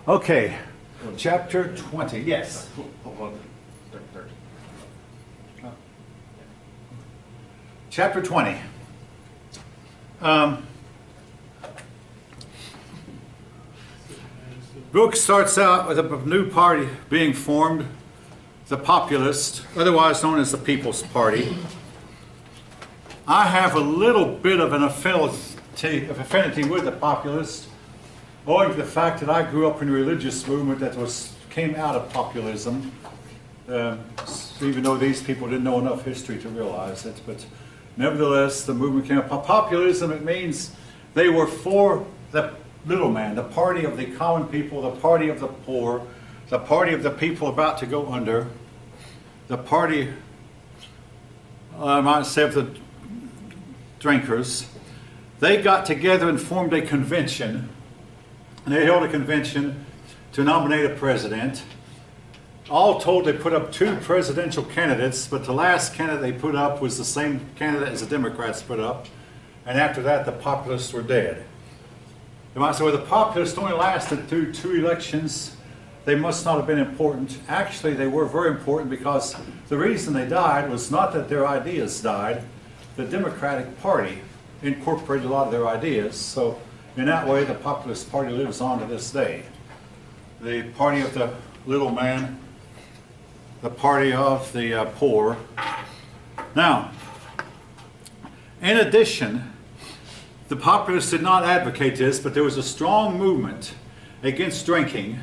Okay, chapter 20, yes. Hold on. Chapter 20. Book starts out with a new party being formed, the Populist, otherwise known as the People's Party. I have a little bit of an affinity with the Populist, owing to the fact that I grew up in a religious movement that came out of populism, even though these people didn't know enough history to realize it. But nevertheless, the movement came out of populism. It means they were for the little man, the party of the common people, the party of the poor, the party of the people about to go under, the party, I might say, of the drinkers. They got together and formed a convention. And they held a convention to nominate a president. All told, they put up 2 presidential candidates, but the last candidate they put up was the same candidate as the Democrats put up. And after that, the populists were dead. You might say, well, the populists only lasted through 2 elections. They must not have been important. Actually, they were very important, because the reason they died was not that their ideas died. The Democratic Party incorporated a lot of their ideas. So in that way, the Populist Party lives on to this day. The party of the little man, the party of the poor. Now, in addition, the Populists did not advocate this, but there was a strong movement against drinking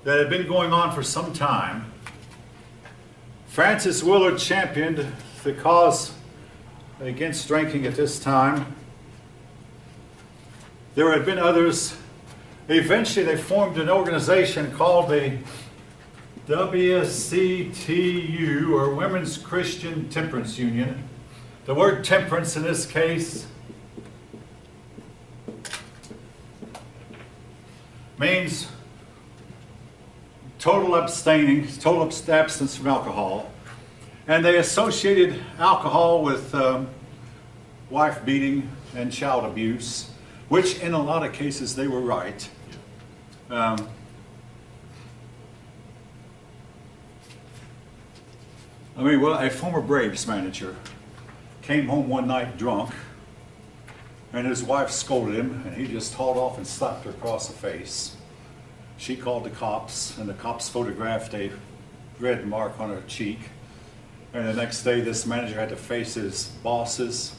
that had been going on for some time. Francis Willard championed the cause against drinking at this time. There had been others. Eventually they formed an organization called the WCTU, or Women's Christian Temperance Union. The word temperance in this case means total abstaining, total abstinence from alcohol. And they associated alcohol with wife beating and child abuse, which in a lot of cases they were right. A former Braves manager came home one night drunk, and his wife scolded him, and he just hauled off and slapped her across the face. She called the cops, and the cops photographed a red mark on her cheek. And the next day, this manager had to face his bosses,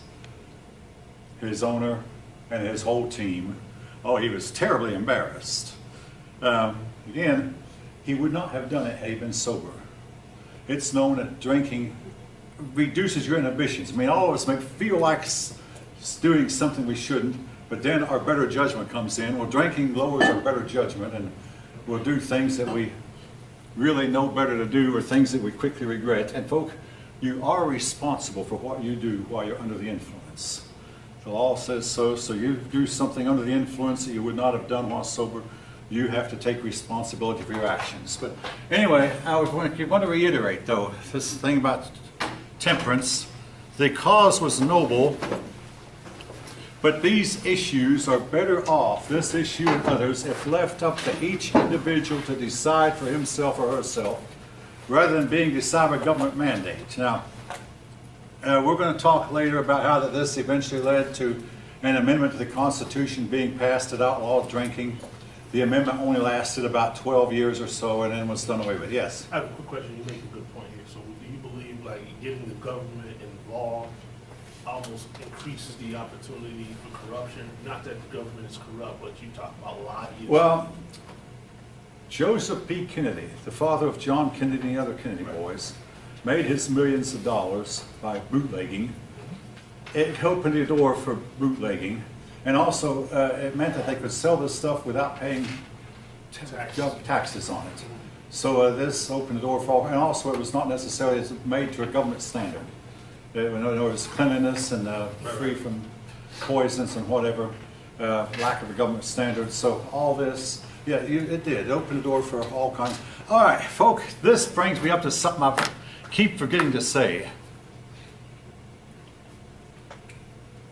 his owner, and his whole team. Oh, he was terribly embarrassed. Again, he would not have done it had he been sober. It's known that drinking reduces your inhibitions. I mean, all of us may feel like doing something we shouldn't, but then our better judgment comes in. Well, drinking lowers our better judgment, and we'll do things that we really know better to do, or things that we quickly regret. And folk, you are responsible for what you do while you're under the influence. The law says so. So you do something under the influence that you would not have done while sober, you have to take responsibility for your actions. But anyway, I want to reiterate, though, this thing about temperance. The cause was noble, but these issues are better off, this issue and others, if left up to each individual to decide for himself or herself, rather than being decided by government mandate. Now, we're going to talk later about how that this eventually led to an amendment to the Constitution being passed that outlawed drinking. The amendment only lasted about 12 years or so, and then was done away with. Yes? I have a quick question. You make a good point here. So do you believe like getting the government involved almost increases the opportunity for corruption? Not that the government is corrupt, but you talk about lobbying. Well, Joseph P. Kennedy, the father of John Kennedy and the other Kennedy boys, made his millions of dollars by bootlegging. It opened the door for bootlegging. And also, it meant that they could sell this stuff without paying taxes on it. So this opened the door for all, and also it was not necessarily made to a government standard. There was cleanliness and free from poisons and whatever, lack of a government standard. So all this, yeah, it did. It opened the door for all kinds. All right, folk, this brings me up to something I keep forgetting to say.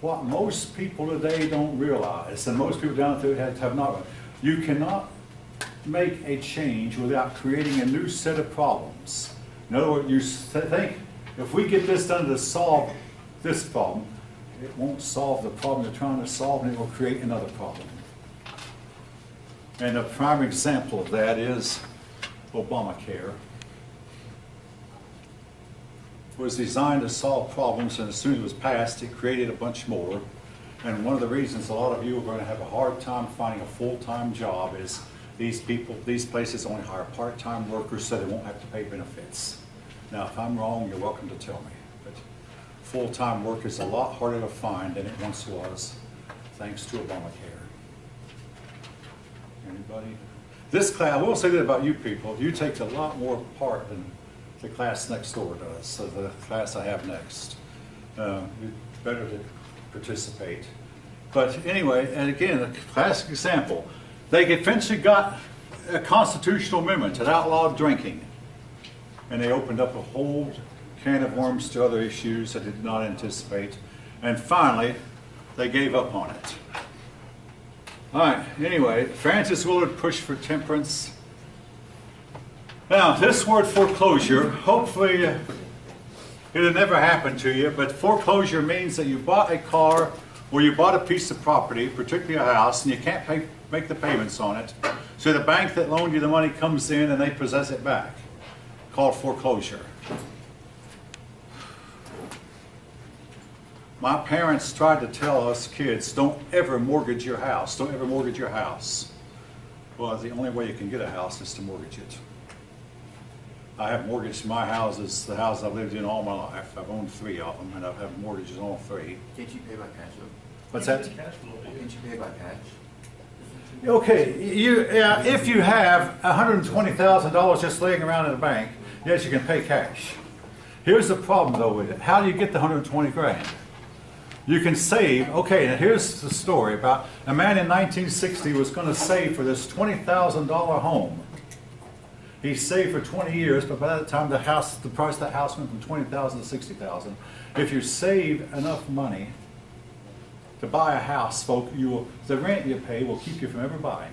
What most people today don't realize, and most people down there have not, You cannot make a change without creating a new set of problems. In other words, you think, if we get this done to solve this problem, it won't solve the problem you're trying to solve, and it will create another problem. And a prime example of that is Obamacare. It was designed to solve problems, and as soon as it was passed, it created a bunch more. And one of the reasons a lot of you are going to have a hard time finding a full-time job is these places only hire part-time workers so they won't have to pay benefits. Now, if I'm wrong, you're welcome to tell me. But full-time work is a lot harder to find than it once was, thanks to Obamacare. Anybody? This class, I will say that about you people, you take a lot more part than the class next door does, so the class I have next. It's better to participate. But anyway, and again, a classic example, they eventually got a constitutional amendment that outlawed drinking. And they opened up a whole can of worms to other issues I did not anticipate. And finally, they gave up on it. All right, anyway, Francis Willard pushed for temperance. Now, this word foreclosure, hopefully it'll never happen to you, but foreclosure means that you bought a car or you bought a piece of property, particularly a house, and you can't make the payments on it. So the bank that loaned you the money comes in and they possess it back, called foreclosure. My parents tried to tell us kids, don't ever mortgage your house. Don't ever mortgage your house. Well, the only way you can get a house is to mortgage it. I have mortgaged my houses, the house I've lived in all my life. I've owned 3 of them, and I've had mortgages on all 3. Can't you pay by cash though? What's that? Cash flow, yeah. Can't you pay by cash? Okay, if you have $120,000 just laying around in the bank, yes, you can pay cash. Here's the problem though with it. How do you get the 120 grand? You can save, okay, now here's the story about a man in 1960 was going to save for this $20,000 home. He saved for 20 years, but by that time the price of the house went from $20,000 to $60,000. If you save enough money to buy a house, folk, the rent you pay will keep you from ever buying.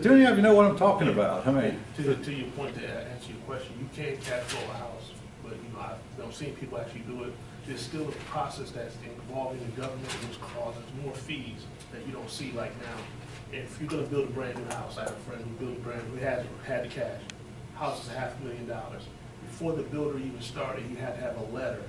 Do any of you know what I'm talking about? I mean, to your point, to answer your question, you can't cash flow a house, but I've seen people actually do it. There's still a process that's involving the government, which causes more fees that you don't see like now. If you're gonna build a brand new house, I have a friend who built a brand, who had the cash. House is $500,000. Before the builder even started, he had to have a letter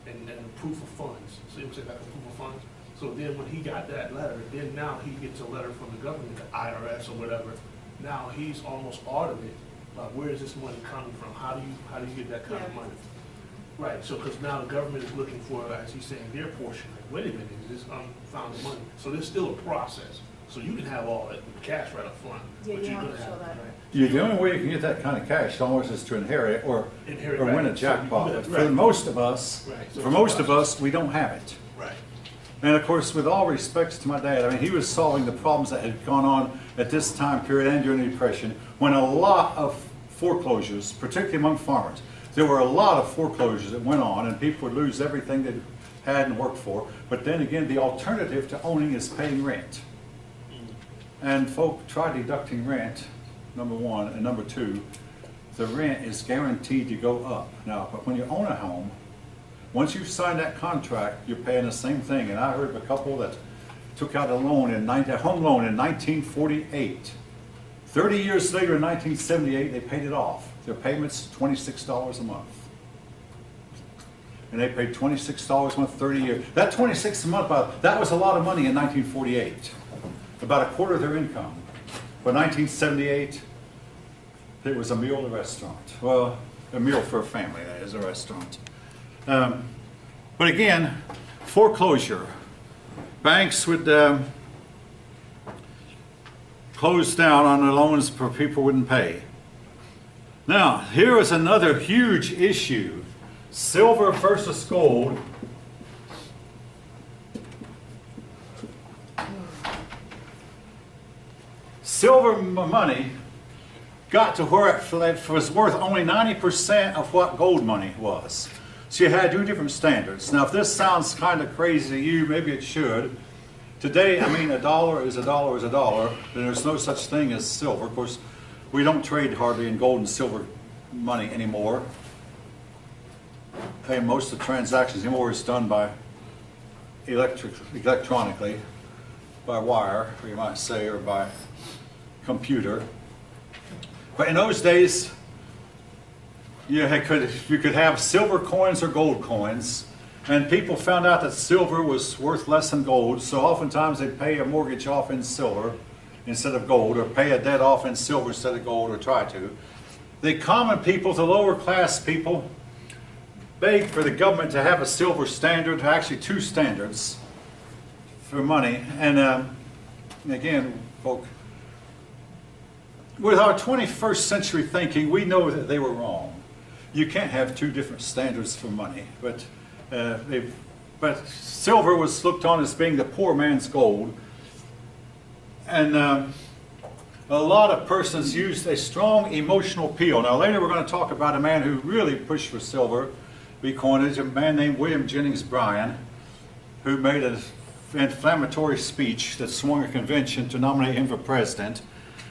and a proof of funds. So it was like a proof of funds. So then when he got that letter, then now he gets a letter from the government, the IRS or whatever. Now he's almost audited. Like, where is this money coming from? How do you get that kind of money? Right, so because now the government is looking for, as he's saying, their portion. Like, wait a minute, is this unfounded money? So there's still a process. So you can have all that cash right up front, Yeah, but you you're have gonna to show have, that. right? the only way you can get that kind of cash almost is to inherit it or Inherit, win a right. jackpot. So But you- for right. most of us, Right, so for it's a most of process. us, we don't have it. Right. And of course, with all respects to my dad, I mean, he was solving the problems that had gone on at this time period and during the Depression, when a lot of foreclosures, particularly among farmers, there were a lot of foreclosures that went on, and people would lose everything they had and worked for. But then again, the alternative to owning is paying rent. And folk try deducting rent, number one, and number two, the rent is guaranteed to go up. Now, but when you own a home, once you sign that contract, you're paying the same thing. And I heard of a couple that took out a home loan in 1948. 30 years later, in 1978, they paid it off. Their payment's $26 a month. And they paid $26 a month, 30 years. That $26 a month, that was a lot of money in 1948. About a quarter of their income. By 1978, it was a meal at a restaurant. Well, a meal for a family, that is, a restaurant. But again, foreclosure. Banks would close down on the loans for people wouldn't pay. Now, here is another huge issue. Silver versus gold. Silver money got to where it was worth only 90% of what gold money was. So you had 2 different standards. Now, if this sounds kind of crazy to you, maybe it should. Today, I mean, a dollar is a dollar is a dollar, and there's no such thing as silver. Of course, we don't trade hardly in gold and silver money anymore. And most of the transactions anymore is done by electronically, by wire, you might say, or by computer. But in those days, you could have silver coins or gold coins, and people found out that silver was worth less than gold, so oftentimes they'd pay a mortgage off in silver instead of gold, or pay a debt off in silver instead of gold, or try to. The common people, the lower class people, begged for the government to have a silver standard, actually two standards for money. And again, folk, with our 21st century thinking, we know that they were wrong. You can't have two different standards for money, but silver was looked on as being the poor man's gold. And a lot of persons used a strong emotional appeal. Now later we're going to talk about a man who really pushed for silver coinage, a man named William Jennings Bryan, who made an inflammatory speech that swung a convention to nominate him for president.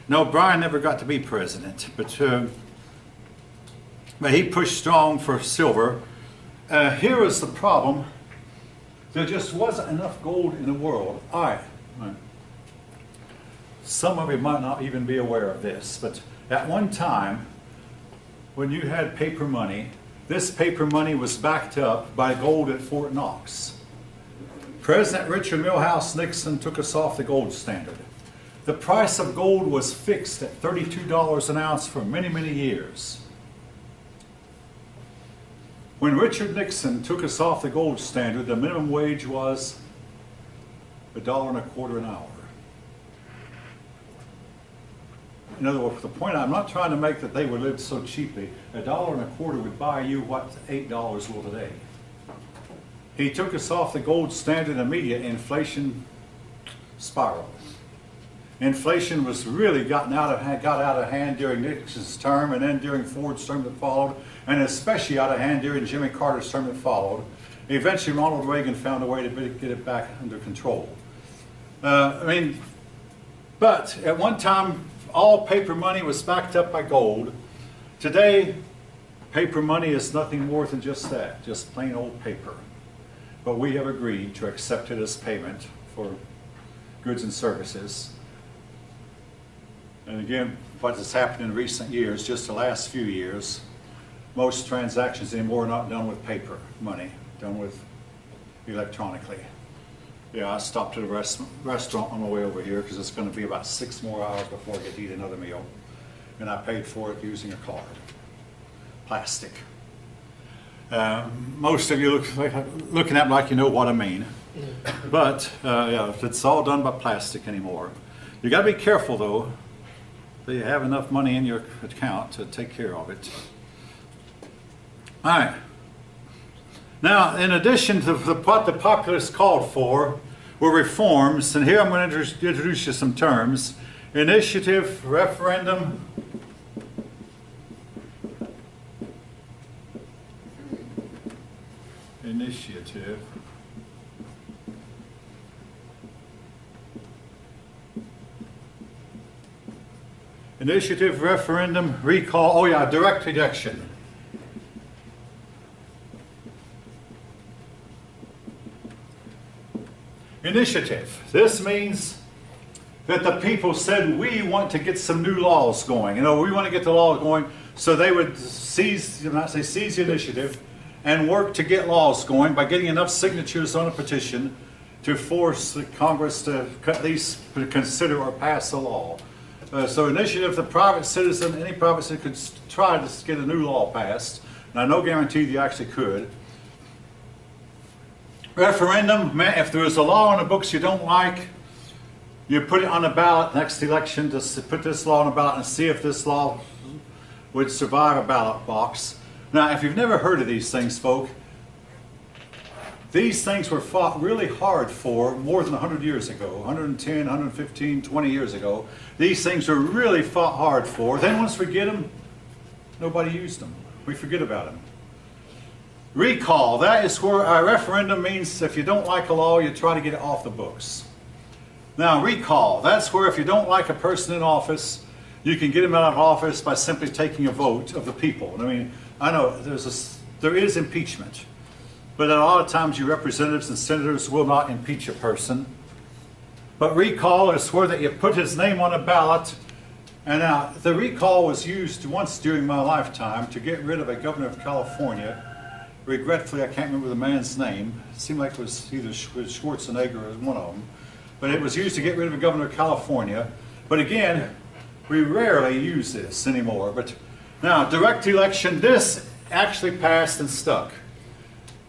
No, Bryan never got to be president, but he pushed strong for silver. Here is the problem. There just wasn't enough gold in the world. Some of you might not even be aware of this, but at one time, when you had paper money, this paper money was backed up by gold at Fort Knox. President Richard Milhouse Nixon took us off the gold standard. The price of gold was fixed at $32 an ounce for many, many years. When Richard Nixon took us off the gold standard, the minimum wage was $1.25 an hour. In other words, the point I'm not trying to make that they would live so cheaply. $1.25 would buy you what $8 will today. He took us off the gold standard immediately. Inflation spiraled. Inflation was really got out of hand during Nixon's term, and then during Ford's term that followed, and especially out of hand during Jimmy Carter's term that followed. Eventually, Ronald Reagan found a way to get it back under control. But at one time, all paper money was backed up by gold. Today, paper money is nothing more than just that, just plain old paper. But we have agreed to accept it as payment for goods and services. And again, what has happened in recent years, just the last few years, most transactions anymore are not done with paper money, done with electronically. Yeah, I stopped at a restaurant on my way over here because it's going to be about 6 more hours before I get to eat another meal. And I paid for it using a card. Plastic. Most of you looking at me like you know what I mean. But yeah, it's all done by plastic anymore. You got to be careful though that you have enough money in your account to take care of it. All right. Now, in addition to what the populists called for were reforms, and here I'm going to introduce you some terms: initiative, referendum, initiative, referendum, recall, direct election. Initiative. This means that the people said, we want to get some new laws going. We want to get the laws going, so they would seize the initiative and work to get laws going by getting enough signatures on a petition to force the Congress to at least consider or pass a law. So initiative, any private citizen could try to get a new law passed. Now, no guarantee you actually could. Referendum, if there is a law on the books you don't like, you put it on the ballot next election to put this law on the ballot and see if this law would survive a ballot box. Now, if you've never heard of these things, folk, these things were fought really hard for more than 100 years ago, 110, 115, 20 years ago. These things were really fought hard for. Then once we get them, nobody used them. We forget about them. Recall, that is where a referendum means if you don't like a law, you try to get it off the books. Now, recall, that's where if you don't like a person in office, you can get him out of office by simply taking a vote of the people. I mean, I know there is impeachment, but a lot of times your representatives and senators will not impeach a person. But recall is where that you put his name on a ballot. And now, the recall was used once during my lifetime to get rid of a governor of California. Regretfully, I can't remember the man's name. It seemed like it was either Schwarzenegger or one of them. But it was used to get rid of a governor of California. But again, we rarely use this anymore. But now, direct election, this actually passed and stuck.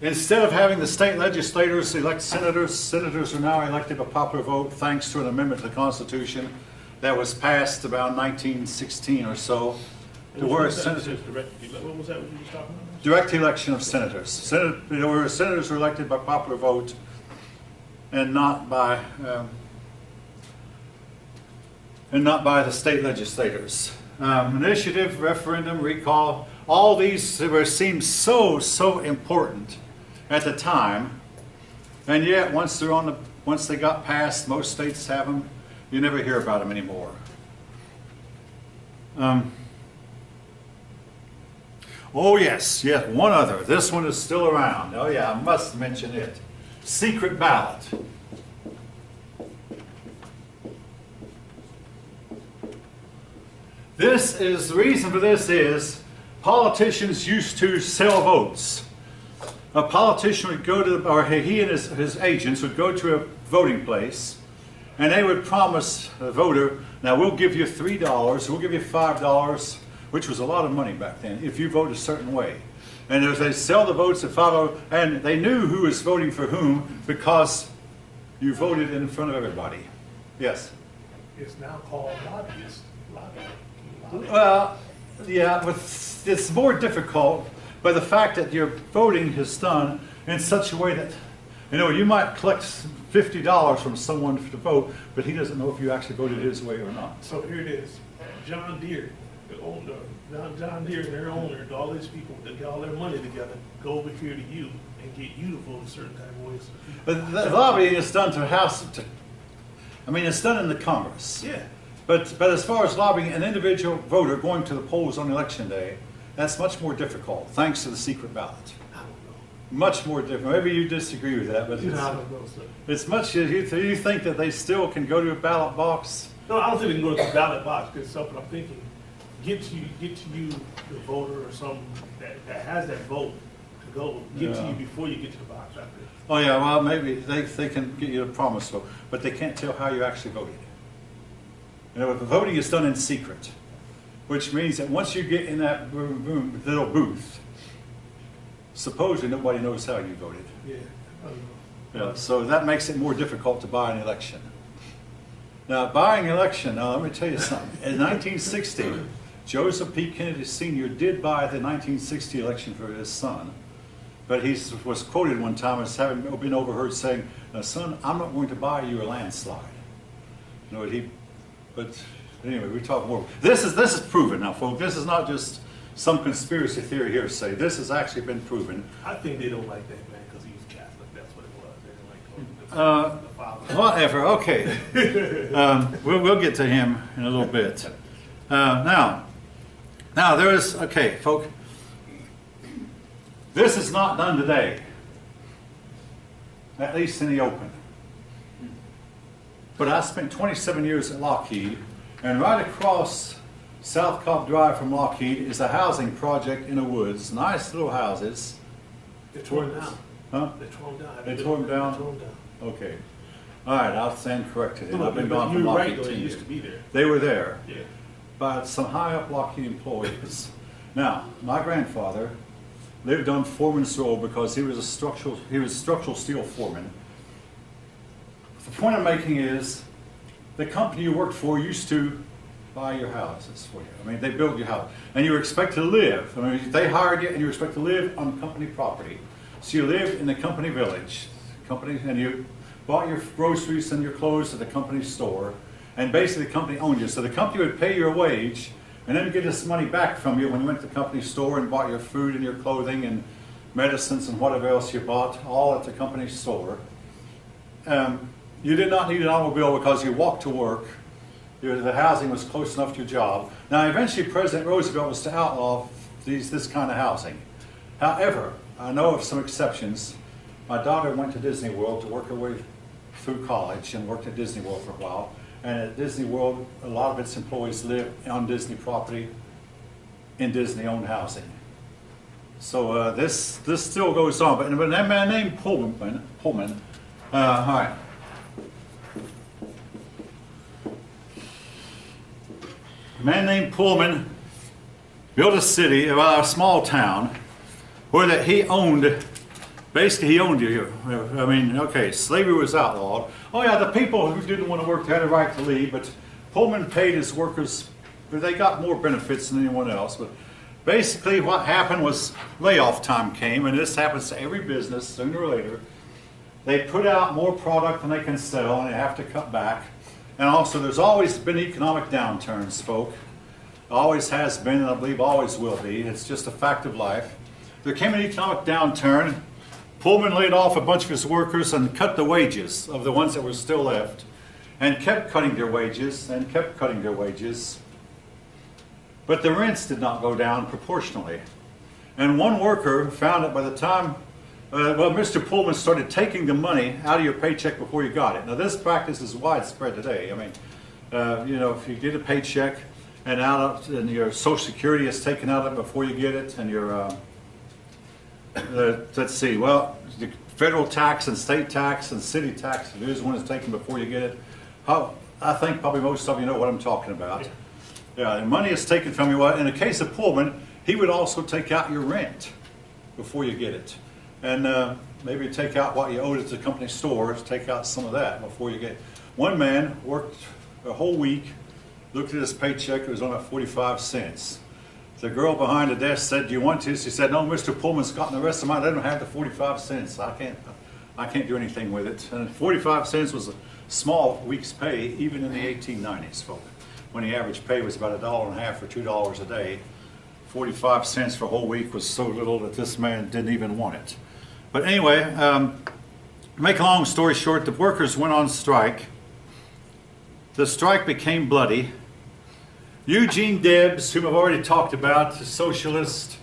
Instead of having the state legislators elect senators, senators are now elected by popular vote thanks to an amendment to the Constitution that was passed about 1916 or so. What was that what was that what you were talking about? Direct election of senators. Senators were elected by popular vote and not by the state legislators. Initiative, referendum, recall, all these seemed so important at the time, and yet once they got passed, most states have them. You never hear about them anymore. Oh yes, one other. This one is still around. Oh yeah, I must mention it. Secret ballot. The reason for this is politicians used to sell votes. A politician would go to, or he and his agents would go to a voting place, and they would promise a voter, now we'll give you $3, we'll give you $5, which was a lot of money back then, if you vote a certain way. And as they sell the votes at $5, and they knew who was voting for whom because you voted in front of everybody. Yes? It's now called lobbyist. Lobbying. Well, yeah, but it's more difficult by the fact that your voting is done in such a way that, you might collect $50 from someone to vote, but he doesn't know if you actually voted his way or not. So here it is. John Deere, the owner, John Deere and their owner, all these people that get all their money together, go over here to you and get you to vote a certain type of ways. But the lobbying is done it's done in the Congress. Yeah. But as far as lobbying an individual voter going to the polls on election day, that's much more difficult, thanks to the secret ballot. I don't know. Much more difficult. Maybe you disagree with that, but I don't know, sir. it's much. You think that they still can go to a ballot box? No, I don't think they can go to the ballot box, because something I'm thinking, get to you, the voter or some that has that vote to go, get to you before you get to the box out there. Oh yeah, well maybe they can get you a promise vote, but they can't tell how you actually voted. The voting is done in secret, which means that once you get in that little booth, supposedly nobody knows how you voted. Yeah, I don't know. Yeah, so that makes it more difficult to buy an election. Now, buying an election, let me tell you something. In 1960, Joseph P. Kennedy Sr. did buy the 1960 election for his son, but he was quoted one time as having been overheard saying, "Son, I'm not going to buy you a landslide." But anyway, we talk more. This is proven now, folks. This is not just some conspiracy theory hearsay. This has actually been proven. I think they don't like that man because he was Catholic. That's what it was. They didn't like the father. Whatever. Okay. We'll get to him in a little bit. Now there is folks. This is not done today, at least in the open. But I spent 27 years at Lockheed, and right across South Cobb Drive from Lockheed is a housing project in the woods. Nice little houses. They tore them down. Huh? They tore them down. They tore them down? They tore them down. Okay. All right, I'll stand corrected. No, I've been but gone from you're right, Lockheed though. 10 They years. used to be there. They were there Yeah. by some high up Lockheed employees. Now, my grandfather lived on Foreman's Road because he was a structural steel foreman. The point I'm making is the company you worked for used to buy your houses for you. They built your house. And you were expected to live. They hired you and you were expected to live on company property. So you lived in the company village. And you bought your groceries and your clothes at the company store. And basically the company owned you. So the company would pay your wage and then get this money back from you when you went to the company store and bought your food and your clothing and medicines and whatever else you bought, all at the company store. You did not need an automobile because you walked to work. The housing was close enough to your job. Now, eventually, President Roosevelt was to outlaw this kind of housing. However, I know of some exceptions. My daughter went to Disney World to work her way through college and worked at Disney World for a while. And at Disney World, a lot of its employees live on Disney property in Disney-owned housing. So this still goes on. But that man named Pullman, all right. A man named Pullman built a city, a small town, where that he owned. Basically, he owned you. I mean, okay, slavery was outlawed. Oh yeah, the people who didn't want to work had a right to leave, but Pullman paid his workers, but they got more benefits than anyone else. But basically what happened was layoff time came, and this happens to every business sooner or later. They put out more product than they can sell, and they have to cut back. And also, there's always been economic downturns, folk. Always has been, and I believe always will be. It's just a fact of life. There came an economic downturn. Pullman laid off a bunch of his workers and cut the wages of the ones that were still left, and kept cutting their wages and kept cutting their wages. But the rents did not go down proportionally. And one worker found that by the time, Mr. Pullman started taking the money out of your paycheck before you got it. Now, this practice is widespread today. I mean, if you get a paycheck and and your Social Security is taken out of it before you get it, and your let's see, well, the federal tax and state tax and city tax, this one is taken before you get it. I think probably most of you know what I'm talking about. Yeah, the money is taken from you. In the case of Pullman, he would also take out your rent before you get it. And maybe take out what you owed at the company stores, take out some of that before you get it. One man worked a whole week, looked at his paycheck, it was on at 45 cents. The girl behind the desk said, "Do you want to?" She said, "No, Mr. Pullman's gotten the rest of mine. I don't have the 45 cents. I can't do anything with it." And 45 cents was a small week's pay, even in the 1890s, folks, when the average pay was about $1.50 or $2 a day. 45 cents for a whole week was so little that this man didn't even want it. But anyway, make a long story short, the workers went on strike. The strike became bloody. Eugene Debs, whom I've already talked about, the socialist,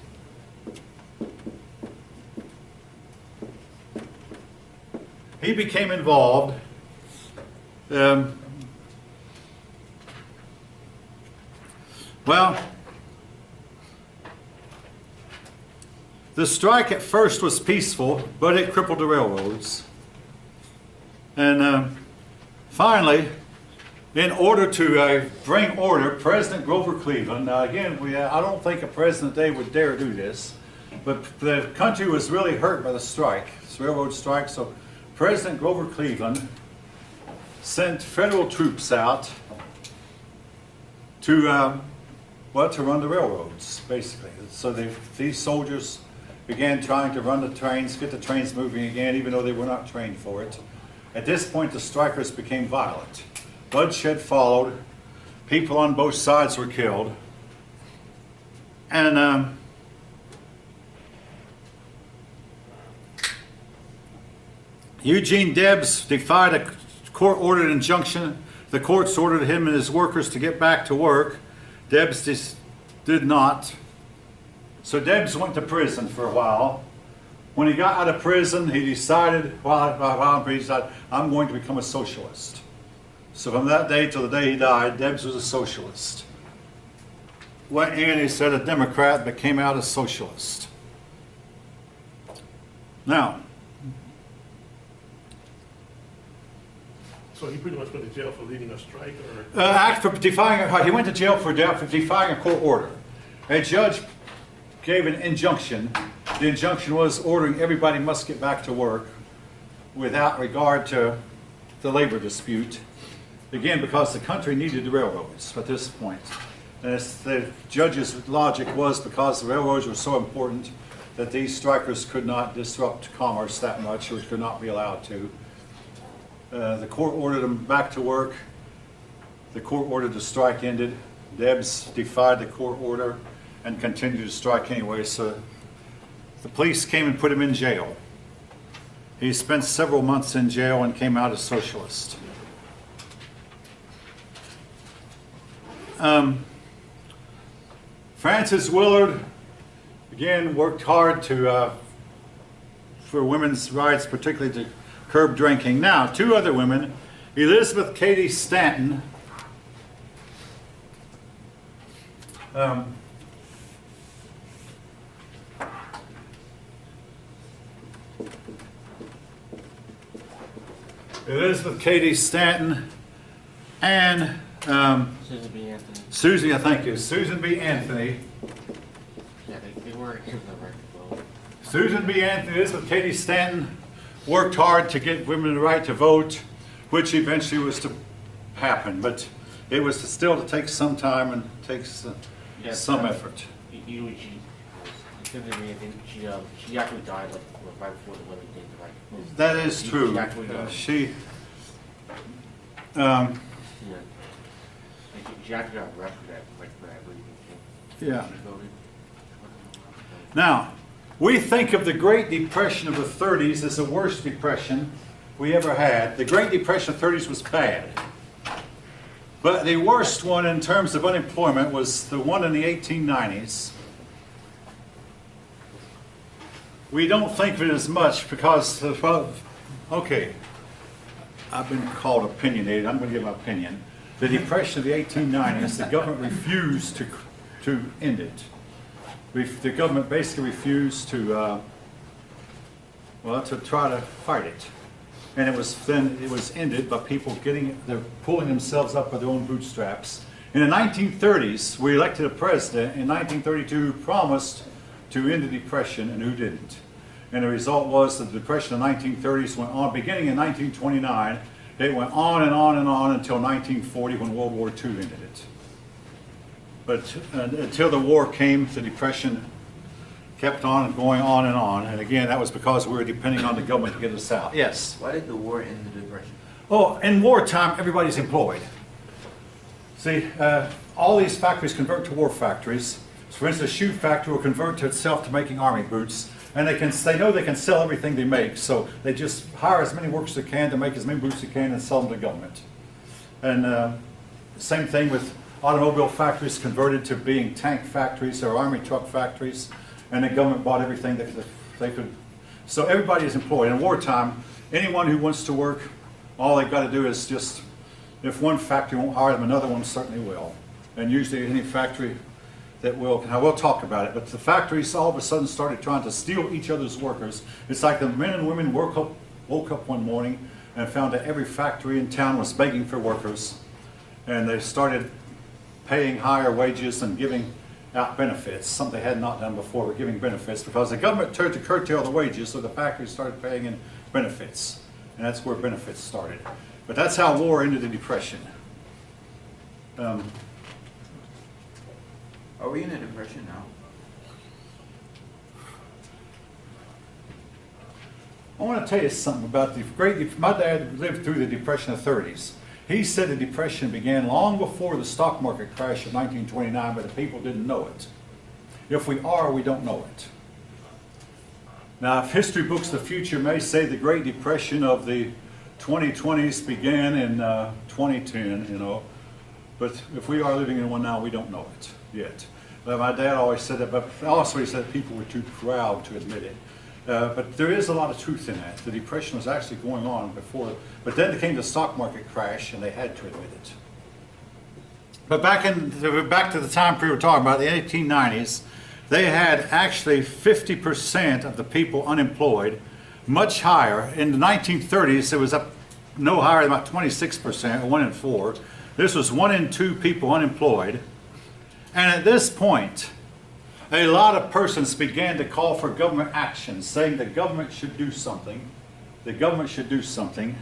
he became involved. The strike at first was peaceful, but it crippled the railroads. And finally, in order to bring order, President Grover Cleveland, now again, I don't think a president today would dare do this, but the country was really hurt by the strike, this railroad strike, so President Grover Cleveland sent federal troops out to run the railroads, basically. So these soldiers began trying to run the trains, get the trains moving again, even though they were not trained for it. At this point, the strikers became violent. Bloodshed followed. People on both sides were killed. And Eugene Debs defied a court-ordered injunction. The courts ordered him and his workers to get back to work. Debs did not. So Debs went to prison for a while. When he got out of prison, he decided, I'm going to become a socialist. So from that day till the day he died, Debs was a socialist. Went in, he said, a Democrat, but came out a socialist. Now, so he pretty much went to jail for leading a strike, he went to jail for defying a court order. A judge gave an injunction. The injunction was ordering everybody must get back to work without regard to the labor dispute. Again, because the country needed the railroads at this point. And the judge's logic was because the railroads were so important that these strikers could not disrupt commerce that much, or could not be allowed to. The court ordered them back to work. The court ordered the strike ended. Debs defied the court order and continued to strike anyway, so the police came and put him in jail. He spent several months in jail and came out a socialist. Frances Willard, again, worked hard for women's rights, particularly to curb drinking. Now, two other women, Elizabeth Cady Stanton, Elizabeth Cady Stanton, and Susan B. Anthony. Susan, thank you, Susan B. Anthony. Yeah, they were in the record vote. Susan B. Anthony, Elizabeth Cady Stanton worked hard to get women the right to vote, which eventually was to happen, but it was still to take some time and takes some effort. Susan B. Anthony, she actually died like right before the women did the right vote. That is true. She actually died. Yeah. She actually got arrested for that reason. Yeah. She voted. Now, we think of the Great Depression of the 30s as the worst depression we ever had. The Great Depression of the 30s was bad. But the worst one in terms of unemployment was the one in the 1890s. We don't think of it as much because, okay, I've been called opinionated. I'm going to give my opinion. The Depression of the 1890s, the government refused to end it. The government basically refused to try to fight it. And it was ended by people they're pulling themselves up by their own bootstraps. In the 1930s, we elected a president in 1932 who promised to end the Depression, and who didn't. And the result was that the Depression of the 1930s went on, beginning in 1929, it went on and on and on until 1940 when World War II ended it. But until the war came, the Depression kept on going on and on. And again, that was because we were depending on the government to get us out. Yes? Why did the war end the Depression? Oh, in wartime, everybody's employed. See, all these factories convert to war factories. For instance, a shoe factory will convert to itself to making army boots. And they know they can sell everything they make, so they just hire as many workers as they can to make as many boots as they can and sell them to government. And same thing with automobile factories converted to being tank factories or army truck factories, and the government bought everything that they could. So everybody is employed. In wartime, anyone who wants to work, all they've got to do is just, if one factory won't hire them, another one certainly will. And usually any factory that will, I will talk about it, but the factories all of a sudden started trying to steal each other's workers. It's like the men and women woke up one morning and found that every factory in town was begging for workers, and they started paying higher wages and giving out benefits, something they had not done before, were giving benefits, because the government tried to curtail the wages, so the factories started paying in benefits, and that's where benefits started. But that's how war ended the Depression. Are we in a depression now? I want to tell you something about my dad lived through the Depression of the 30s. He said the Depression began long before the stock market crash of 1929, but the people didn't know it. If we don't know it. Now, if history books of the future may say the Great Depression of the 2020s began in 2010, but if we are living in one now, we don't know it yet. My dad always said that, but also he said people were too proud to admit it. But there is a lot of truth in that. The Depression was actually going on before, but then came the stock market crash, and they had to admit it. But back to the time period we're talking about, the 1890s, they had actually 50% of the people unemployed, much higher. In the 1930s, it was up no higher than about 26%, or 1 in 4. This was 1 in 2 people unemployed. And at this point, a lot of persons began to call for government action, saying the government should do something. The government should do something.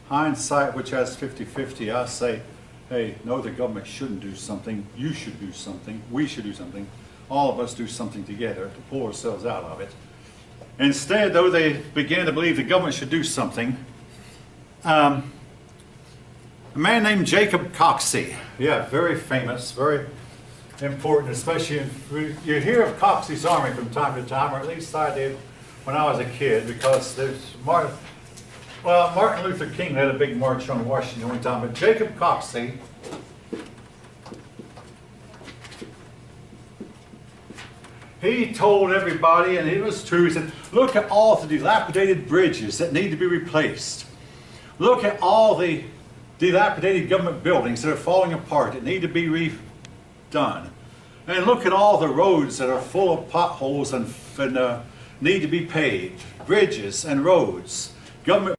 Hindsight, which has 50-50, I say, hey, no, the government shouldn't do something. You should do something. We should do something. All of us do something together to pull ourselves out of it. Instead, though, they began to believe the government should do something. A man named Jacob Coxey, very famous, very important, especially you hear of Coxey's Army from time to time, or at least I did when I was a kid, because Martin Luther King led a big march on Washington one time, but Jacob Coxey, he told everybody, and it was true, he said, look at all the dilapidated bridges that need to be replaced. Look at all the dilapidated government buildings that are falling apart that need to be redone. And look at all the roads that are full of potholes and need to be paved. Bridges and roads. Government